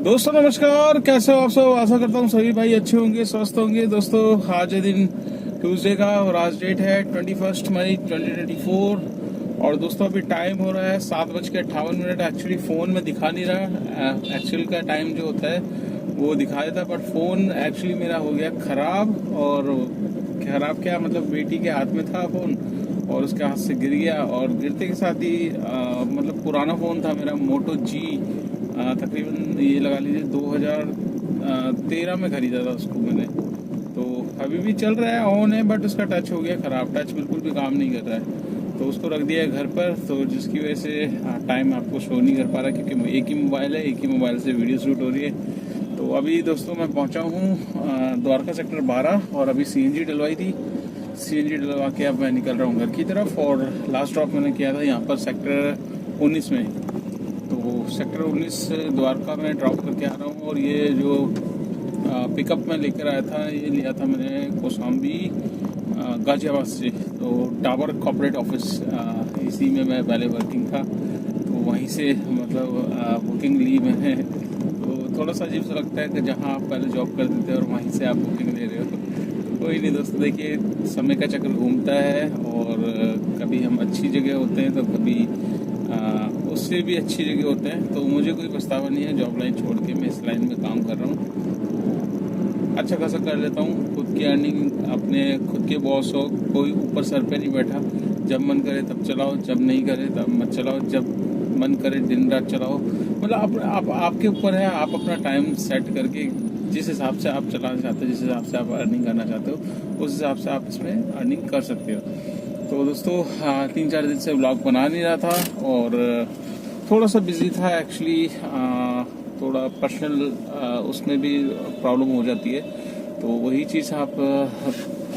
दोस्तों नमस्कार, कैसे हो आप सब। आशा करता हूँ सभी भाई अच्छे होंगे, स्वस्थ होंगे। दोस्तों आज है दिन ट्यूसडे का और आज डेट है 21 मई 2024। और दोस्तों अभी टाइम हो रहा है 7:58। एक्चुअली फ़ोन में दिखा नहीं रहा, एक्चुअल का टाइम जो होता है वो दिखा देता है, बट फ़ोन एक्चुअली मेरा हो गया ख़राब। और ख़राब क्या मतलब, बेटी के हाथ में था फ़ोन और उसके हाथ से गिर गया, और गिरते के साथ ही मतलब पुराना फ़ोन था मेरा मोटो जी, तकरीबन ये लगा लीजिए 2013 में खरीदा था उसको मैंने। तो अभी भी चल रहा है, ऑन है, बट उसका टच हो गया ख़राब। टच बिल्कुल भी काम नहीं कर रहा है, तो उसको रख दिया है घर पर, तो जिसकी वजह से टाइम आपको शो नहीं कर पा रहा, क्योंकि एक ही मोबाइल है, एक ही मोबाइल से वीडियो शूट हो रही है। तो अभी दोस्तों मैं पहुंचा हूँ द्वारका सेक्टर 12, और अभी सीएनजी डलवाई थी। सीएनजी डलवा के अब मैं निकल रहा हूँ घर की तरफ, और लास्ट ड्रॉप मैंने किया था यहाँ पर सेक्टर 19 में। तो सेक्टर 19 द्वारका में ड्रॉप करके आ रहा हूँ। और ये जो पिकअप में लेकर आया था, ये लिया था मैंने कौशाम्बी गाजियाबाद से। तो टावर कॉर्पोरेट ऑफिस, इसी में मैं पहले वर्किंग था, तो वहीं से मतलब बुकिंग ली मैंने। तो थोड़ा सा अजीब सा लगता है कि जहाँ आप पहले जॉब करते थे और वहीं से आप बुकिंग ले रहे हो। तो कोई नहीं दोस्तों, देखिए समय का चक्र घूमता है, और कभी हम अच्छी जगह होते हैं तो कभी उससे भी अच्छी जगह होते हैं। तो मुझे कोई पछतावा नहीं है, जॉब लाइन छोड़ के मैं इस लाइन में काम कर रहा हूँ। अच्छा खासा कर लेता हूँ, खुद की अर्निंग, अपने खुद के बॉस हो, कोई ऊपर सर पे नहीं बैठा। जब मन करे तब चलाओ, जब नहीं करे तब मत चलाओ, जब मन करे दिन रात चलाओ। मतलब आप आपके ऊपर है, आप अपना टाइम सेट करके जिस हिसाब से आप चलाना चाहते हो, जिस हिसाब से आप अर्निंग करना चाहते हो, उस हिसाब से आप इसमें अर्निंग कर सकते हो। तो दोस्तों 3-4 दिन से व्लॉग बना नहीं रहा था, और थोड़ा सा बिजी था एक्चुअली। थोड़ा पर्सनल उसमें भी प्रॉब्लम हो जाती है, तो वही चीज़ आप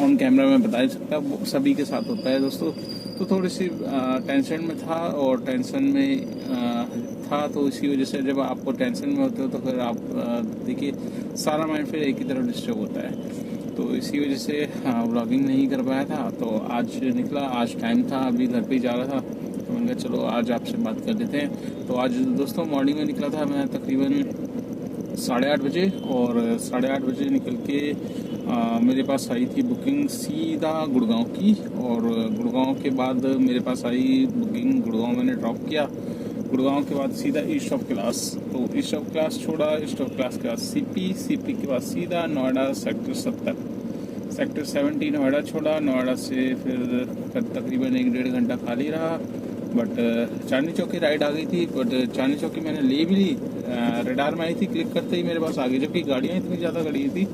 ऑन कैमरा में बता नहीं सकता, वो सभी के साथ होता है दोस्तों। तो थोड़ी सी टेंशन में था, और टेंशन में था, तो इसी वजह से जब आपको टेंशन में होते हो तो फिर आप देखिए सारा माइंड फिर एक ही तरफ डिस्टर्ब होता है। तो इसी वजह से व्लॉगिंग नहीं कर पाया था। तो आज निकला, आज टाइम था, अभी घर पे ही जा रहा था, तो मैंने कहा चलो आज आपसे बात कर लेते हैं। तो आज दोस्तों मॉर्निंग में निकला था मैं तकरीबन 8:30 बजे, और 8:30 बजे निकल के मेरे पास आई थी बुकिंग सीधा गुड़गांव की, और गुड़गांव के बाद मेरे पास आई बुकिंग, गुड़गांव मैंने ड्रॉप किया। गुड़गांव के बाद सीधा ईस्ट ऑफ क्लास, तो ईस्ट ऑफ क्लास छोड़ा, ईस्ट ऑफ क्लास के बाद सीपी के बाद सीधा नोएडा सेक्टर 70 नोएडा छोड़ा। नोएडा से फिर तकरीबन 1-1.5 घंटा खाली रहा, बट चांदनी चौक की राइड आ गई थी। बट चांदनी चौक की मैंने ले भी ली, रडार में आई थी, क्लिक करते ही मेरे पास आ गई, जबकि गाड़ियाँ इतनी ज़्यादा खड़ी थी,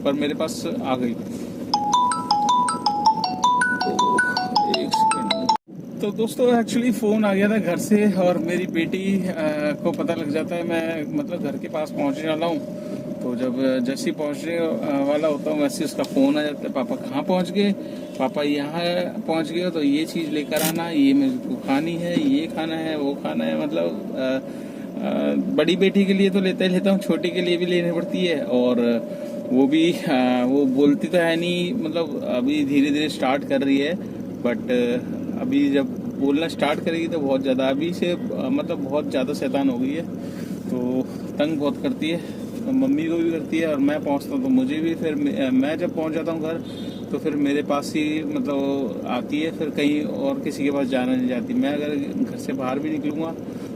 पर मेरे पास आ गई। तो दोस्तों एक्चुअली फ़ोन आ गया था घर से, और मेरी बेटी को पता लग जाता है मैं मतलब घर के पास पहुंचने वाला हूँ। तो जब जैसे ही पहुंचने वाला होता हूँ वैसे उसका फ़ोन आ जाता है, पापा कहाँ पहुंच गए, पापा यहाँ पहुंच गए हो तो ये चीज़ लेकर आना, ये मेरे को खानी है, ये खाना है, वो खाना है। मतलब बड़ी बेटी के लिए तो लेता ही लेता हूँ, छोटी के लिए भी लेनी पड़ती है। और वो भी वो बोलती तो है नहीं, मतलब अभी धीरे धीरे स्टार्ट कर रही है, बट अभी जब बोलना स्टार्ट करेगी तो बहुत ज़्यादा, अभी से मतलब बहुत ज़्यादा शैतान हो गई है, तो तंग बहुत करती है, तो मम्मी को भी करती है। और मैं पहुंचता हूँ तो मुझे भी, फिर मैं जब पहुंच जाता हूँ घर तो फिर मेरे पास ही मतलब आती है, फिर कहीं और किसी के पास जाना नहीं जाती। मैं अगर घर से बाहर भी निकलूँगा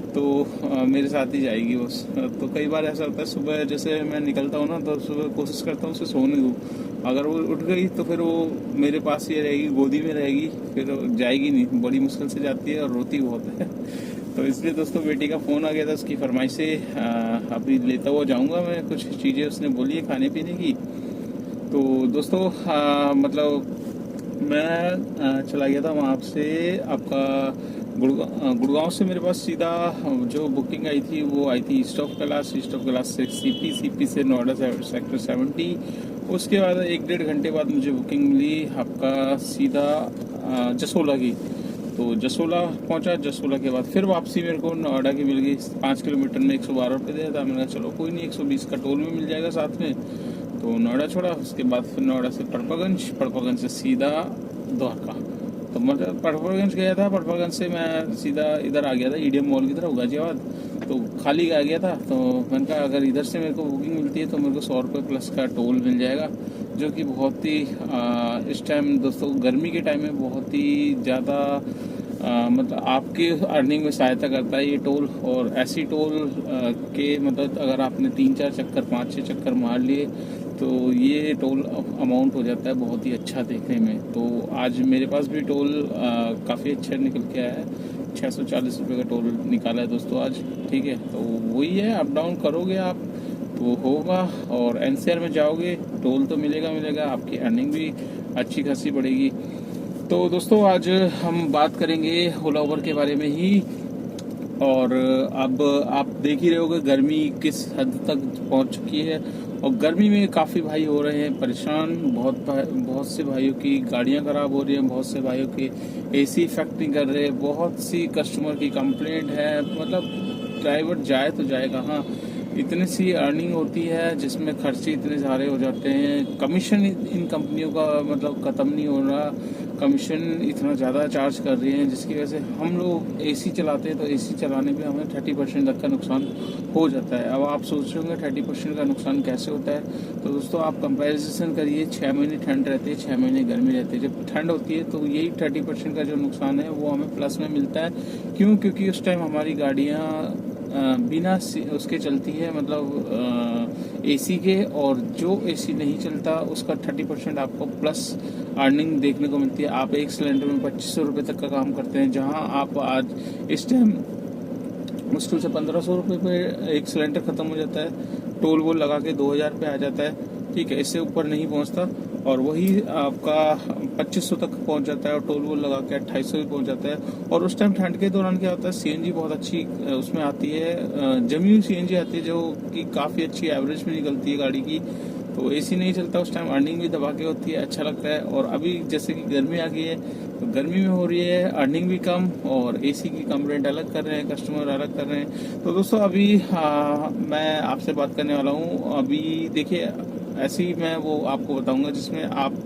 तो मेरे साथ ही जाएगी वो। तो कई बार ऐसा होता है, सुबह जैसे मैं निकलता हूँ ना, तो सुबह कोशिश करता हूँ उसे सोने दूँ। अगर वो उठ गई तो फिर वो मेरे पास ही रहेगी, गोदी में रहेगी, फिर जाएगी नहीं, बड़ी मुश्किल से जाती है और रोती बहुत है। तो इसलिए दोस्तों बेटी का फ़ोन आ गया था, उसकी फरमाइश से अभी लेता हुआ जाऊंगा मैं, कुछ चीज़ें उसने बोली है खाने पीने की। तो दोस्तों मतलब मैं चला गया था वहाँ से, आपका गुड़गांव से मेरे पास सीधा जो बुकिंग आई थी वो आई थी east of Kailash, east of Kailash से सीपी से नोएडा सेक्टर 70। उसके बाद 1-1.5 घंटे बाद मुझे बुकिंग मिली आपका सीधा जसोला की। तो जसोला पहुंचा, जसोला के बाद फिर वापसी मेरे को नोएडा की मिल गई। 5 किलोमीटर में 112 रुपये दिया था, मैंने कहा चलो कोई नहीं, 120 का टोल में मिल जाएगा साथ में। तो नोएडा छोड़ा, उसके बाद फिर नोएडा से पड़पागंज से सीधा द्वारका। तो मतलब पड़पागंज गया था, पड़पागंज से मैं सीधा इधर आ गया था ईडीएम मॉल की तरफ गाजियाबाद। तो खाली आ गया था, तो मैंने कहा अगर इधर से मेरे को बुकिंग मिलती है तो मेरे को 100 रुपये प्लस का टोल मिल जाएगा, जो कि बहुत ही इस टाइम दोस्तों गर्मी के टाइम में बहुत ही ज़्यादा मतलब आपके अर्निंग में सहायता करता है ये टोल। और ऐसी टोल के मतलब अगर आपने 3-4 चक्कर 5-6 चक्कर मार लिए तो ये टोल अमाउंट हो जाता है बहुत ही अच्छा देखने में। तो आज मेरे पास भी टोल काफ़ी अच्छा निकल के आया है, 640 रुपये का टोल निकाला है दोस्तों आज। ठीक है, तो वही है, अप डाउन करोगे आप तो होगा, और एनसीआर में जाओगे टोल तो मिलेगा, आपकी अर्निंग भी अच्छी खासी बढ़ेगी। तो दोस्तों आज हम बात करेंगे ओला उबर के बारे में ही। और अब आप देख ही रहे होगे गर्मी किस हद तक पहुंच चुकी है, और गर्मी में काफ़ी भाई हो रहे हैं परेशान। बहुत से भाइयों की गाड़ियां खराब हो रही हैं, बहुत से भाइयों के एसी इफेक्ट नहीं कर रहे, बहुत सी कस्टमर की कंप्लेंट है। मतलब ड्राइवर जाए तो जाए कहाँ, इतनी सी अर्निंग होती है जिसमें खर्चे इतने सारे हो जाते हैं। कमीशन इन कंपनियों का मतलब ख़त्म नहीं हो रहा, कमीशन इतना ज़्यादा चार्ज कर रही हैं जिसकी वजह से हम लोग एसी चलाते हैं तो एसी चलाने में हमें 30% तक का नुकसान हो जाता है। अब आप सोच रहे होंगे 30% का नुकसान कैसे होता है, तो दोस्तों आप कंपैरिजन करिए, 6 महीने ठंड रहती है, 6 महीने गर्मी रहती है। जब ठंड होती है तो यही 30% का जो नुकसान है वो हमें प्लस में मिलता है। क्यों? क्योंकि उस टाइम हमारी गाड़ियाँ बिना उसके चलती है, मतलब एसी के, और जो एसी नहीं चलता उसका 30% आपको प्लस अर्निंग देखने को मिलती है। आप एक सिलेंडर में 2500 रुपये तक का काम करते हैं, जहां आप आज इस टाइम मुश्किल से 1500 रुपये पे एक सिलेंडर ख़त्म हो जाता है, टोल वोल लगा के 2000 पे आ जाता है। ठीक है, इससे ऊपर नहीं पहुंचता, और वही आपका 2500 तक पहुंच जाता है, और टोल वोल लगा के 2800 भी पहुंच जाता है। और उस टाइम ठंड के दौरान क्या होता है, सीएनजी बहुत अच्छी उसमें आती है, जमी हुई सीएनजी आती है जो कि काफ़ी अच्छी एवरेज में निकलती है गाड़ी की। तो एसी नहीं चलता उस टाइम, अर्निंग भी दबा के होती है, अच्छा लगता है। और अभी जैसे कि गर्मी आ गई है तो गर्मी में हो रही है अर्निंग भी कम, और एसी की कंप्लेंट अलग कर रहे हैं, कस्टमर अलग कर रहे हैं। तो दोस्तों अभी मैं आपसे बात करने वाला हूँ। अभी देखिए ऐसी मैं वो आपको बताऊंगा जिसमें आप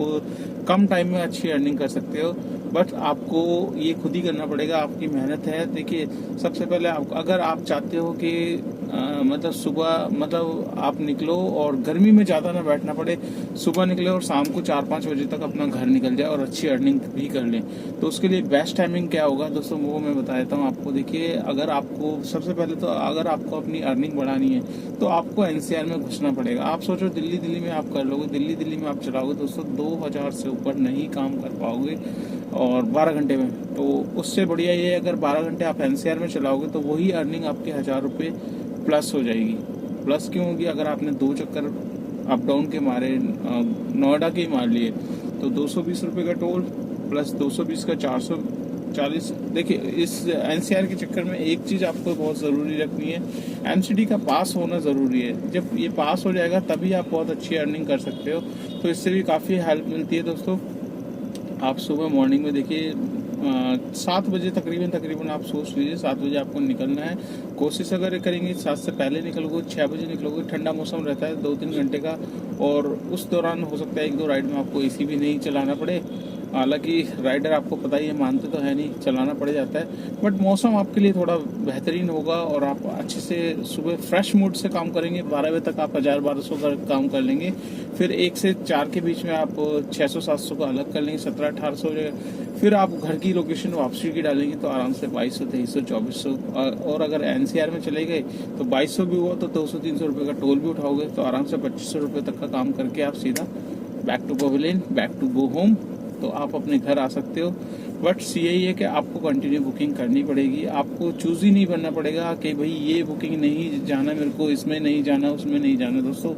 कम टाइम में अच्छी अर्निंग कर सकते हो, बट आपको ये खुद ही करना पड़ेगा, आपकी मेहनत है। देखिए सबसे पहले अगर आप चाहते हो कि मतलब सुबह मतलब आप निकलो और गर्मी में ज़्यादा ना बैठना पड़े, सुबह निकले और शाम को 4-5 बजे तक अपना घर निकल जाए और अच्छी अर्निंग भी कर लें, तो उसके लिए बेस्ट टाइमिंग क्या होगा दोस्तों वो मैं बता देता हूँ आपको। देखिए अगर आपको सबसे पहले तो अगर आपको अपनी अर्निंग बढ़ानी है तो आपको एनसीआर में घुसना पड़ेगा। आप सोचो दिल्ली में आप कर लोगे, दिल्ली में आप चलाओगे दोस्तों 2000 से ऊपर नहीं काम कर पाओगे, और 12 घंटे में। तो उससे बढ़िया ये अगर 12 घंटे आप एनसीआर में चलाओगे तो वही अर्निंग आपके 1000 रुपये प्लस हो जाएगी। प्लस क्यों होगी? अगर आपने 2 चक्कर अप डाउन के मारे नोएडा के ही मार लिए तो 220 रुपये का टोल प्लस 220 का 440। देखिए इस एनसीआर के चक्कर में एक चीज़ आपको बहुत ज़रूरी रखनी है, एमसीडी का पास होना ज़रूरी है। जब ये पास हो जाएगा तभी आप बहुत अच्छी अर्निंग कर सकते हो, तो इससे भी काफ़ी हेल्प मिलती है दोस्तों। आप सुबह मॉर्निंग में देखिए 7 बजे तकरीबन आप सोच लीजिए 7 बजे आपको निकलना है। कोशिश अगर करेंगे 7 से पहले निकलोगे, 6 बजे निकलोगे, ठंडा मौसम रहता है 2-3 घंटे का, और उस दौरान हो सकता है 1-2 राइड में आपको एसी भी नहीं चलाना पड़े। हालांकि राइडर आपको पता ही है मानते तो है नहीं, चलाना पड़ जाता है, बट मौसम आपके लिए थोड़ा बेहतरीन होगा और आप अच्छे से सुबह फ्रेश मूड से काम करेंगे। 12 बजे तक आप 1000-1200 का काम कर लेंगे, फिर 1 से 4 के बीच में आप 600-700 का अलग कर लेंगे, 1700-1800 हो जाएगा। फिर आप घर की लोकेशन वापसी की डालेंगे तो आराम से 2200-2300-2400। और अगर एनसीआर में चले गए तो 2200 भी हुआ तो 200-300 रुपये का टोल भी उठाओगे, तो आराम से 2500 रुपये तक का काम करके आप सीधा back to pavilion, back to go home, तो आप अपने घर आ सकते हो। बट यही है कि आपको कंटिन्यू बुकिंग करनी पड़ेगी, आपको चूज ही नहीं करना पड़ेगा कि भाई ये बुकिंग नहीं जाना मेरे को, इसमें नहीं जाना, उसमें नहीं जाना। दोस्तों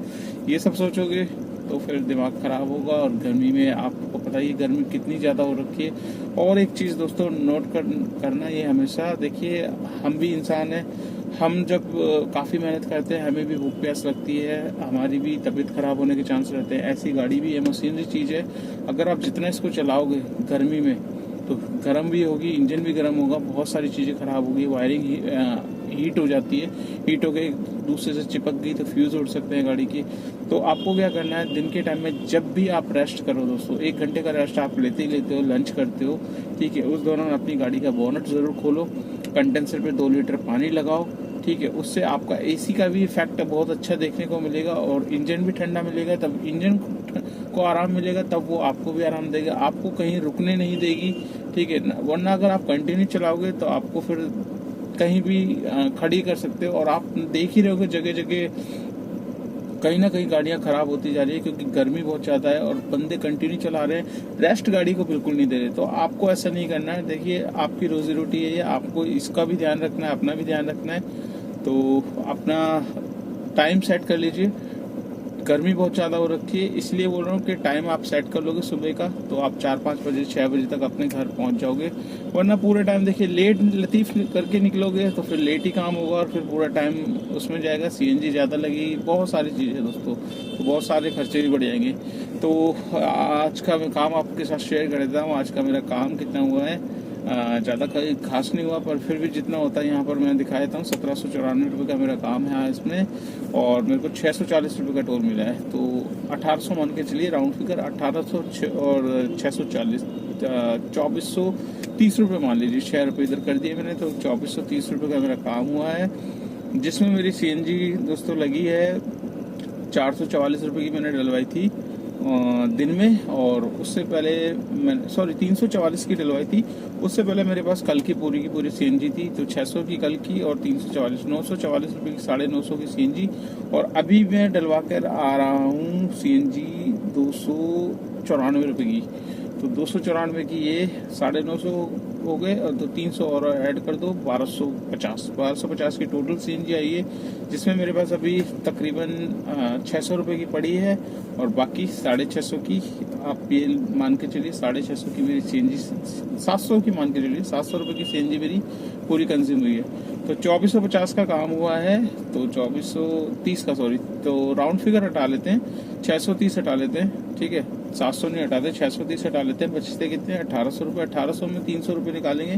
ये सब सोचोगे तो फिर दिमाग खराब होगा, और गर्मी में आपको पता ही गर्मी कितनी ज़्यादा हो रखी है। और एक चीज़ दोस्तों नोट करना ये हमेशा, देखिए हम भी इंसान हैं, हम जब काफ़ी मेहनत करते हैं हमें भी भूख प्यास लगती है, हमारी भी तबीयत खराब होने के चांस रहते हैं। ऐसी गाड़ी भी है, मशीनरी चीज़ है, अगर आप जितना इसको चलाओगे गर्मी में तो गर्म भी होगी, इंजन भी गर्म होगा, बहुत सारी चीज़ें खराब होगी, वायरिंग हीट हो जाती है, हीट हो गई दूसरे से चिपक गई तो फ्यूज़ उड़ सकते हैं गाड़ी की। तो आपको क्या करना है, दिन के टाइम में जब भी आप रेस्ट करो दोस्तों, 1 घंटे का रेस्ट आप लेते ही लेते हो, लंच करते हो, ठीक है, उस दौरान अपनी गाड़ी का बोनट ज़रूर खोलो, कंडेंसर पे 2 लीटर पानी लगाओ, ठीक है, उससे आपका एसी का भी इफेक्ट बहुत अच्छा देखने को मिलेगा और इंजन भी ठंडा मिलेगा। तब इंजन को आराम मिलेगा, तब वो आपको भी आराम देगा, आपको कहीं रुकने नहीं देगी, ठीक है ना। वरना अगर आप कंटिन्यू चलाओगे तो आपको फिर कहीं भी खड़ी कर सकते हो। और आप देख ही रहोगे जगह जगह कहीं ना कहीं गाड़ियां खराब होती जा रही है, क्योंकि गर्मी बहुत ज़्यादा है और बंदे कंटिन्यू चला रहे हैं, रेस्ट गाड़ी को बिल्कुल नहीं दे रहे। तो आपको ऐसा नहीं करना है। देखिए, आपकी रोजी रोटी है ये, आपको इसका भी ध्यान रखना है, अपना भी ध्यान रखना है। तो अपना टाइम सेट कर लीजिए। गर्मी बहुत ज़्यादा हो रखी है, इसलिए बोल रहा हूँ कि टाइम आप सेट कर लोगे सुबह का, तो आप 4-5 बजे 6 बजे तक अपने घर पहुँच जाओगे। वरना पूरे टाइम देखिए, लेट लतीफ़ करके निकलोगे तो फिर लेट ही काम होगा और फिर पूरा टाइम उसमें जाएगा, सीएनजी ज़्यादा लगेगी, बहुत सारी चीज़ें दोस्तों, तो बहुत सारे खर्चे भी बढ़ जाएंगे। तो आज का मैं काम आपके साथ शेयर कर देता हूँ। आज का मेरा काम कितना हुआ है, ज़्यादा खास नहीं हुआ, पर फिर भी जितना होता है यहाँ पर मैं दिखा देता हूँ। 1794 रुपये का मेरा काम है इसमें, और मेरे को 640 रुपये का टोल मिला है। तो 1800 मान के चलिए, राउंड फिगर 1800 और 640 2430 रुपये मान लीजिए। 6 रुपये इधर कर दिए मैंने, तो 2430 रुपये का मेरा काम हुआ है, जिसमें मेरी सीएनजी दोस्तों लगी है 444 रुपये की मैंने डलवाई थी दिन में। और उससे पहले मैंने 344 की डलवाई थी। उससे पहले मेरे पास कल की पूरी सीएनजी थी, तो 600 की कल की और 344 944 रुपये की 950 की सीएनजी। और अभी मैं डलवा कर आ रहा हूँ सीएनजी 294 रुपये की। तो 294 की ये 950 हो गए, और तो 300 और ऐड कर दो, 1250 की टोटल सीएनजी आई है, जिसमें मेरे पास अभी तकरीबन 600 रुपये की पड़ी है, और बाकी 650 की आप ये मान के चलिए, 650 की मेरी सीएनजी, 700 की मान के चलिए, 700 रुपये की सीएनजी मेरी पूरी कंज्यूम हुई है। तो 2450 का काम हुआ है, तो 2430 का, सॉरी, तो राउंड फिगर हटा लेते हैं, 630 हटा लेते हैं, ठीक है, 700 नहीं हटाते, 630 हटा लेते हैं, बचते कितने 1800 रुपये। 1800 में 300 रुपये निकालेंगे,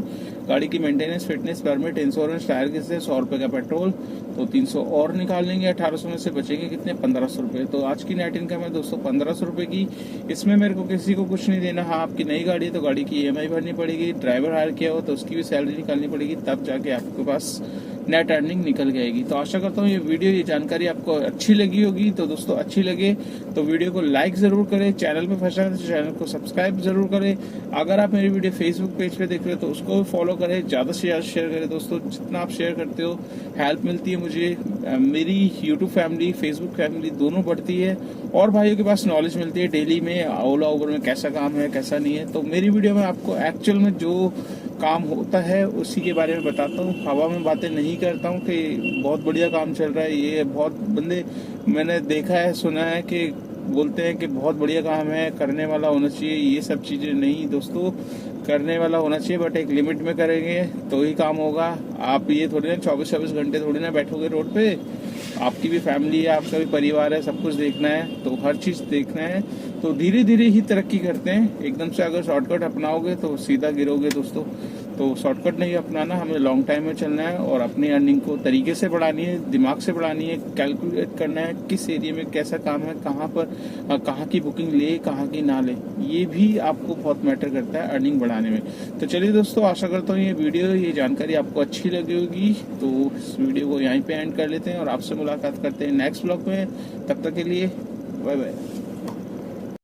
गाड़ी की maintenance, fitness, permit, insurance, tyre के से 100 रुपये का पेट्रोल, तो 300 और निकाल लेंगे। 1800 में से बचेंगे कितने 1500 रुपये। तो आज की नेट इनकम है दोस्तों 1500 रुपये की। इसमें मेरे को किसी को कुछ नहीं देना। हाँ, आपकी नई गाड़ी है तो गाड़ी की EMI भरनी पड़ेगी, ड्राइवर हायर किया हो तो उसकी भी सैलरी निकालनी पड़ेगी, तब जाके आपके पास नेट अर्निंग निकल जाएगी। तो आशा करता हूँ ये जानकारी आपको अच्छी लगी होगी। तो दोस्तों, अच्छी लगे तो वीडियो को लाइक जरूर करें, चैनल पे फंसा है तो चैनल को सब्सक्राइब जरूर करें। अगर आप मेरी वीडियो फेसबुक पेज पे देख रहे हो तो उसको भी फॉलो करें, ज़्यादा से ज़्यादा शेयर करें दोस्तों। जितना आप शेयर करते हो हेल्प मिलती है मुझे, मेरी यूट्यूब फैमिली, फेसबुक फैमिली दोनों बढ़ती है, और भाइयों के पास नॉलेज मिलती है डेली में, ओला उबर में कैसा काम है कैसा नहीं है। तो मेरी वीडियो में आपको एक्चुअल में जो काम होता है उसी के बारे में बताता हूँ, हवा में बातें नहीं करता हूँ कि बहुत बढ़िया काम चल रहा है। ये बहुत बंदे मैंने देखा है, सुना है कि बोलते हैं कि बहुत बढ़िया काम है, करने वाला होना चाहिए। ये सब चीज़ें नहीं दोस्तों, करने वाला होना चाहिए, बट एक लिमिट में करेंगे तो ही काम होगा। आप ये थोड़ी ना 24-24 घंटे थोड़ी ना बैठोगे रोड पे, आपकी भी फैमिली है, आपका भी परिवार है, सब कुछ देखना है, तो हर चीज़ देखना है। तो धीरे धीरे ही तरक्की करते हैं, एकदम से अगर शॉर्टकट अपनाओगे तो सीधा गिरोगे दोस्तों। तो शॉर्टकट नहीं अपनाना, हमें लॉन्ग टाइम में चलना है और अपनी अर्निंग को तरीके से बढ़ानी है, दिमाग से बढ़ानी है, कैलकुलेट करना है किस एरिया में कैसा काम है, कहाँ पर कहाँ की बुकिंग ले, कहाँ की ना ले, ये भी आपको बहुत मैटर करता है अर्निंग बढ़ाने में। तो चलिए दोस्तों, आशा करता हूँ ये जानकारी आपको अच्छी लगी होगी। तो इस वीडियो को यहीं पे एंड कर लेते हैं और आपसे मुलाकात करते हैं नेक्स्ट ब्लॉग में। तब तक के लिए बाय बाय।